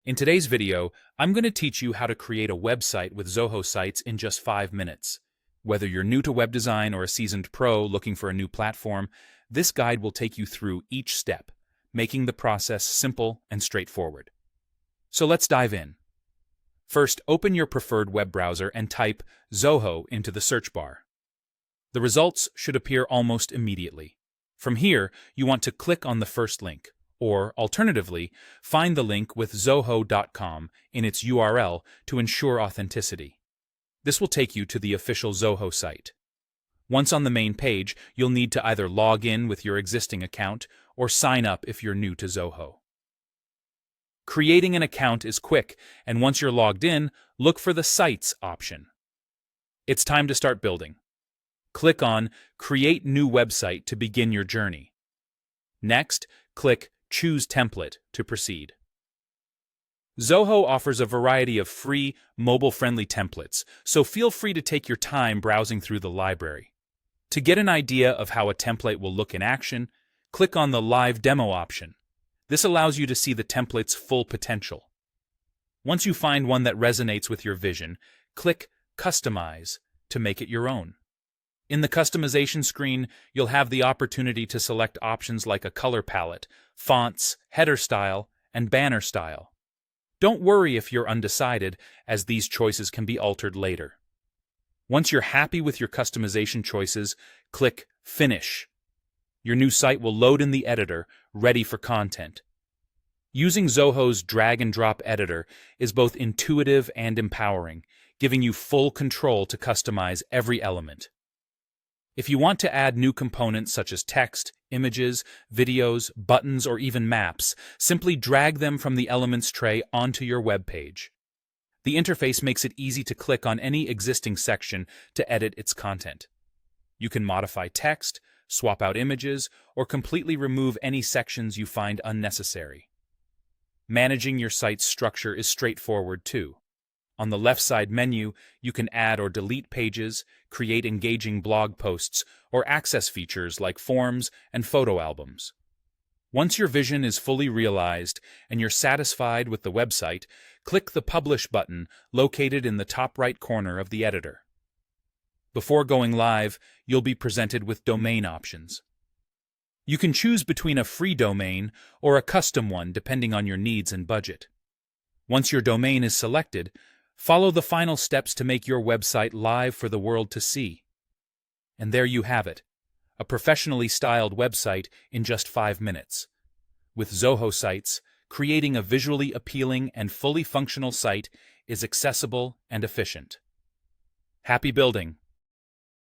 In today's video, I'm going to teach you how to create a website with Zoho Sites in just 5 minutes. Whether you're new to web design or a seasoned pro looking for a new platform, this guide will take you through each step, making the process simple and straightforward. So let's dive in. First, open your preferred web browser and type Zoho into the search bar. The results should appear almost immediately. From here, you want to click on the first link, or alternatively, find the link with zoho.com in its URL to ensure authenticity. This will take you to the official Zoho site. Once on the main page, you'll need to either log in with your existing account or sign up if you're new to Zoho. Creating an account is quick, and once you're logged in, look for the Sites option. It's time to start building. Click on Create New Website to begin your journey. Next, click Choose Template to proceed. Zoho offers a variety of free, mobile-friendly templates, so feel free to take your time browsing through the library. To get an idea of how a template will look in action, click on the Live Demo option. This allows you to see the template's full potential. Once you find one that resonates with your vision, click Customize to make it your own. In the customization screen, you'll have the opportunity to select options like a color palette, fonts, header style, and banner style. Don't worry if you're undecided, as these choices can be altered later. Once you're happy with your customization choices, click Finish. Your new site will load in the editor, ready for content. Using Zoho's drag-and-drop editor is both intuitive and empowering, giving you full control to customize every element. If you want to add new components such as text, images, videos, buttons, or even maps, simply drag them from the Elements tray onto your web page. The interface makes it easy to click on any existing section to edit its content. You can modify text, swap out images, or completely remove any sections you find unnecessary. Managing your site's structure is straightforward too. On the left side menu, you can add or delete pages, create engaging blog posts, or access features like forms and photo albums. Once your vision is fully realized and you're satisfied with the website, click the Publish button located in the top right corner of the editor. Before going live, you'll be presented with domain options. You can choose between a free domain or a custom one depending on your needs and budget. Once your domain is selected, follow the final steps to make your website live for the world to see. And there you have it, a professionally styled website in just 5 minutes. With Zoho Sites, creating a visually appealing and fully functional site is accessible and efficient. Happy building!